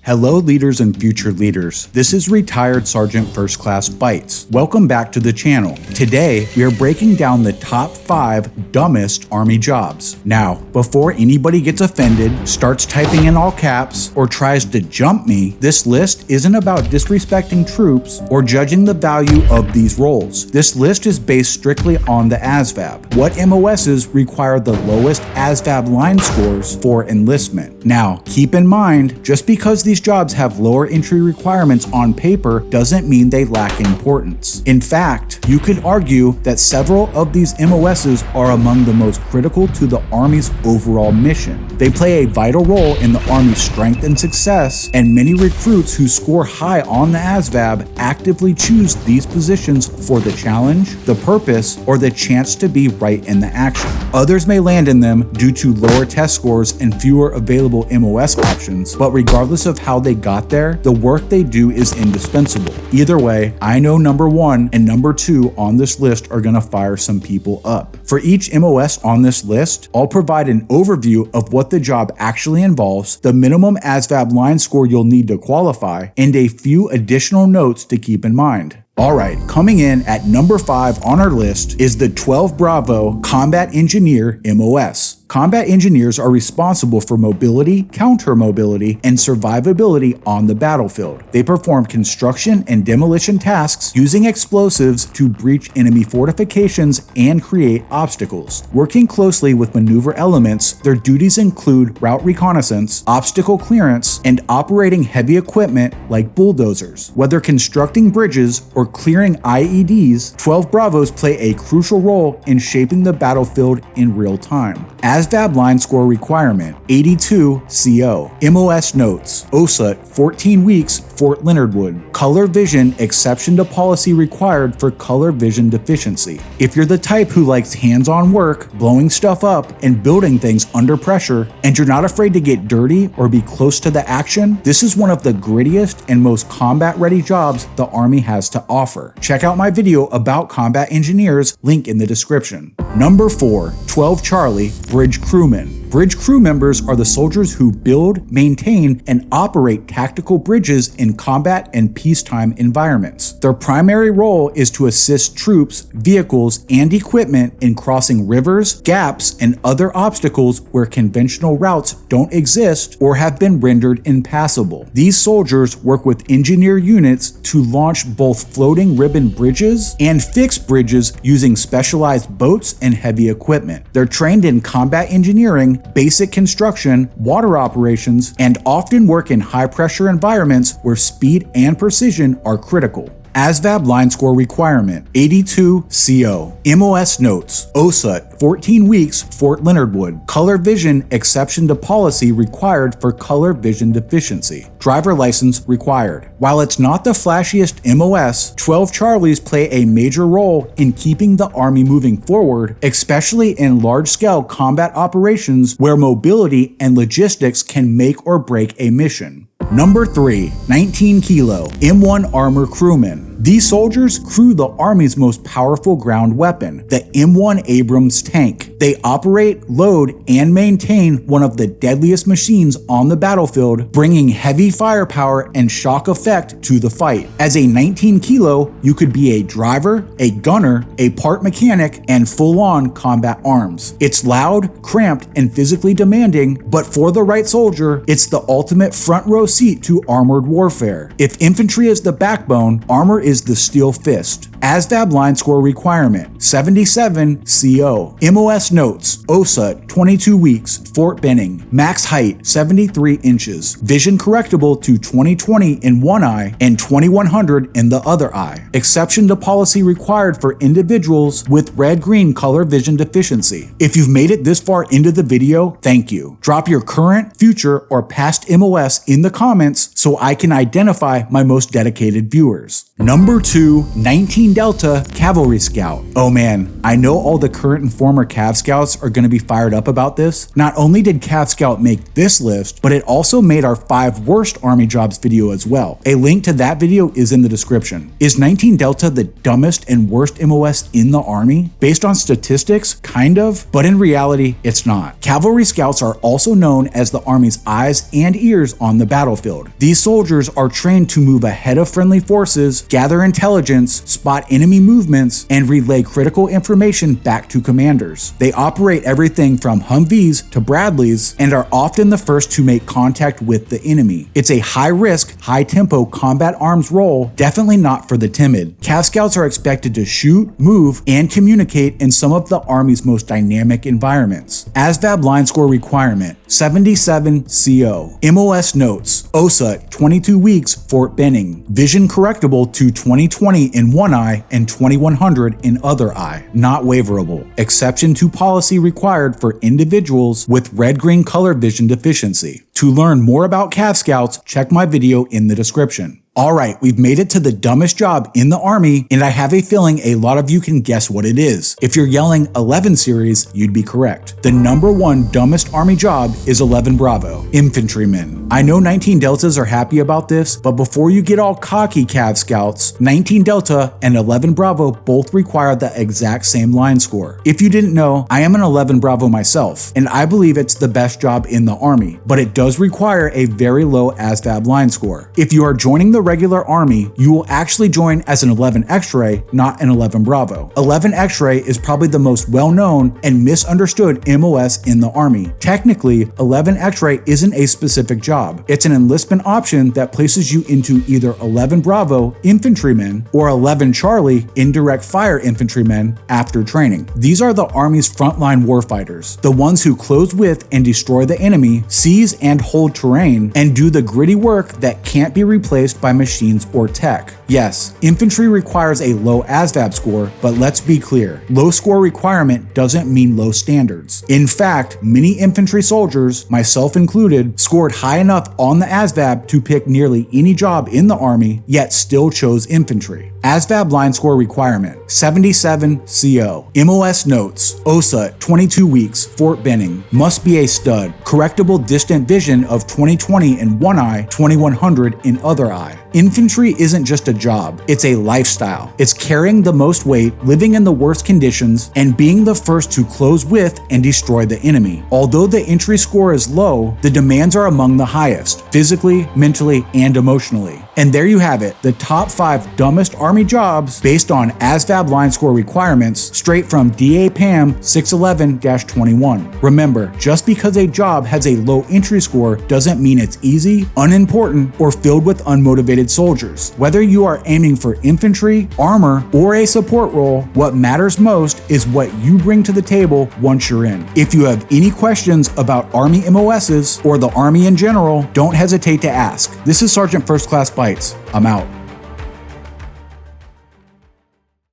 Hello leaders and future leaders, this is Retired Sergeant First Class Bites. Welcome back to the channel. Today, we are breaking down the top 5 dumbest Army jobs. Now, before anybody gets offended, starts typing in all caps, or tries to jump me, this list isn't about disrespecting troops or judging the value of these roles. This list is based strictly on the ASVAB. What MOSs require the lowest ASVAB line scores for enlistment. Now, keep in mind, just because these jobs have lower entry requirements on paper doesn't mean they lack importance. In fact, you could argue that several of these MOSs are among the most critical to the Army's overall mission. They play a vital role in the Army's strength and success, and many recruits who score high on the ASVAB actively choose these positions for the challenge, the purpose, or the chance to be right in the action. Others may land in them due to lower test scores and fewer available MOS options, but regardless of how they got there, the work they do is indispensable. Either way, I know number 1 and number 2 on this list are gonna fire some people up. For each MOS on this list, I'll provide an overview of what the job actually involves, the minimum ASVAB line score you'll need to qualify, and a few additional notes to keep in mind. Alright, coming in at number 5 on our list is the 12 Bravo Combat Engineer MOS. Combat engineers are responsible for mobility, counter-mobility, and survivability on the battlefield. They perform construction and demolition tasks using explosives to breach enemy fortifications and create obstacles. Working closely with maneuver elements, their duties include route reconnaissance, obstacle clearance, and operating heavy equipment like bulldozers. Whether constructing bridges or clearing IEDs, 12 Bravos play a crucial role in shaping the battlefield in real time. ASVAB line score requirement, 82 CO. MOS notes, OSUT, 14 weeks, Fort Leonard Wood. Color vision exception to policy required for color vision deficiency. If you're the type who likes hands-on work, blowing stuff up, and building things under pressure, and you're not afraid to get dirty or be close to the action, this is one of the grittiest and most combat-ready jobs the Army has to offer. Check out my video about combat engineers, link in the description. Number 4, 12 Charlie, Bridge Crewmen. Bridge crew members are the soldiers who build, maintain, and operate tactical bridges in combat and peacetime environments. Their primary role is to assist troops, vehicles, and equipment in crossing rivers, gaps, and other obstacles where conventional routes don't exist or have been rendered impassable. These soldiers work with engineer units to launch both floating ribbon bridges and fixed bridges using specialized boats and heavy equipment. They're trained in combat engineering, basic construction, water operations, and often work in high-pressure environments where speed and precision are critical. ASVAB line score requirement, 82 CO. MOS notes, OSUT, 14 weeks, Fort Leonard Wood. Color vision exception to policy required for color vision deficiency. Driver license required. While it's not the flashiest MOS, 12 Charlies play a major role in keeping the Army moving forward, especially in large-scale combat operations where mobility and logistics can make or break a mission. Number 3, 19 Kilo, M1 Armour Crewmen. These soldiers crew the Army's most powerful ground weapon, the M1 Abrams tank. They operate, load, and maintain one of the deadliest machines on the battlefield, bringing heavy firepower and shock effect to the fight. As a 19 Kilo, you could be a driver, a gunner, a part mechanic, and full-on combat arms. It's loud, cramped, and physically demanding, but for the right soldier, it's the ultimate front row seat to armored warfare. If infantry is the backbone, armor is the steel fist. ASVAB line score requirement, 77 CO. MOS notes, OSUT, 22 weeks, Fort Benning. Max height, 73 inches. Vision correctable to 20/20 in one eye and 2100 in the other eye. Exception to policy required for individuals with red-green color vision deficiency. If you've made it this far into the video, thank you. Drop your current, future, or past MOS in the comments so I can identify my most dedicated viewers. Number Number 2, 19 Delta Cavalry Scout. Oh man, I know all the current and former Cav Scouts are going to be fired up about this. Not only did Cav Scout make this list, but it also made our 5 worst Army jobs video as well. A link to that video is in the description. Is 19 Delta the dumbest and worst MOS in the Army? Based on statistics, kind of, but in reality, it's not. Cavalry Scouts are also known as the Army's eyes and ears on the battlefield. These soldiers are trained to move ahead of friendly forces, gather intelligence, spot enemy movements, and relay critical information back to commanders. They operate everything from Humvees to Bradleys and are often the first to make contact with the enemy. It's a high-risk, high-tempo combat arms role, definitely not for the timid. Cav Scouts are expected to shoot, move, and communicate in some of the Army's most dynamic environments. ASVAB line score requirement, 77 CO. MOS notes, OSA 22 weeks Fort Benning. Vision correctable to 20/20 in one eye and 2100 in other eye. Not waiverable. Exception to policy required for individuals with red-green color vision deficiency. To learn more about Cav Scouts, check my video in the description. Alright, we've made it to the dumbest job in the Army, and I have a feeling a lot of you can guess what it is. If you're yelling 11 series, you'd be correct. The number 1 dumbest Army job is 11 Bravo, Infantrymen. I know 19 Deltas are happy about this, but before you get all cocky Cav Scouts, 19 Delta and 11 Bravo both require the exact same line score. If you didn't know, I am an 11 Bravo myself, and I believe it's the best job in the Army, but it does require a very low ASVAB line score. If you are joining the regular Army, you will actually join as an 11 X-Ray, not an 11 Bravo. 11 X-Ray is probably the most well-known and misunderstood MOS in the Army. Technically, 11 X-Ray isn't a specific job. It's an enlistment option that places you into either 11 Bravo Infantrymen or 11 Charlie Indirect Fire Infantrymen after training. These are the Army's frontline warfighters, the ones who close with and destroy the enemy, seize and hold terrain, and do the gritty work that can't be replaced by machines or tech. Yes, infantry requires a low ASVAB score, but let's be clear, low score requirement doesn't mean low standards. In fact, many infantry soldiers, myself included, scored high enough on the ASVAB to pick nearly any job in the Army, yet still chose infantry. ASVAB line score requirement, 77 CO. MOS notes, OSA 22 weeks Fort Benning. Must be a stud. Correctable distant vision of 20/20 in one eye, 2100 in other eye. Infantry isn't just a job, it's a lifestyle. It's carrying the most weight, living in the worst conditions, and being the first to close with and destroy the enemy. Although the entry score is low, the demands are among the highest, physically, mentally, and emotionally. And there you have it, the top 5 dumbest Army jobs based on ASVAB line score requirements, straight from DAPAM 611-21. Remember, just because a job has a low entry score doesn't mean it's easy, unimportant, or filled with unmotivated soldiers. Whether you are aiming for infantry, armor, or a support role, what matters most is what you bring to the table once you're in. If you have any questions about Army MOSs or the Army in general, don't hesitate to ask. This is Sergeant First Class Bites. I'm out.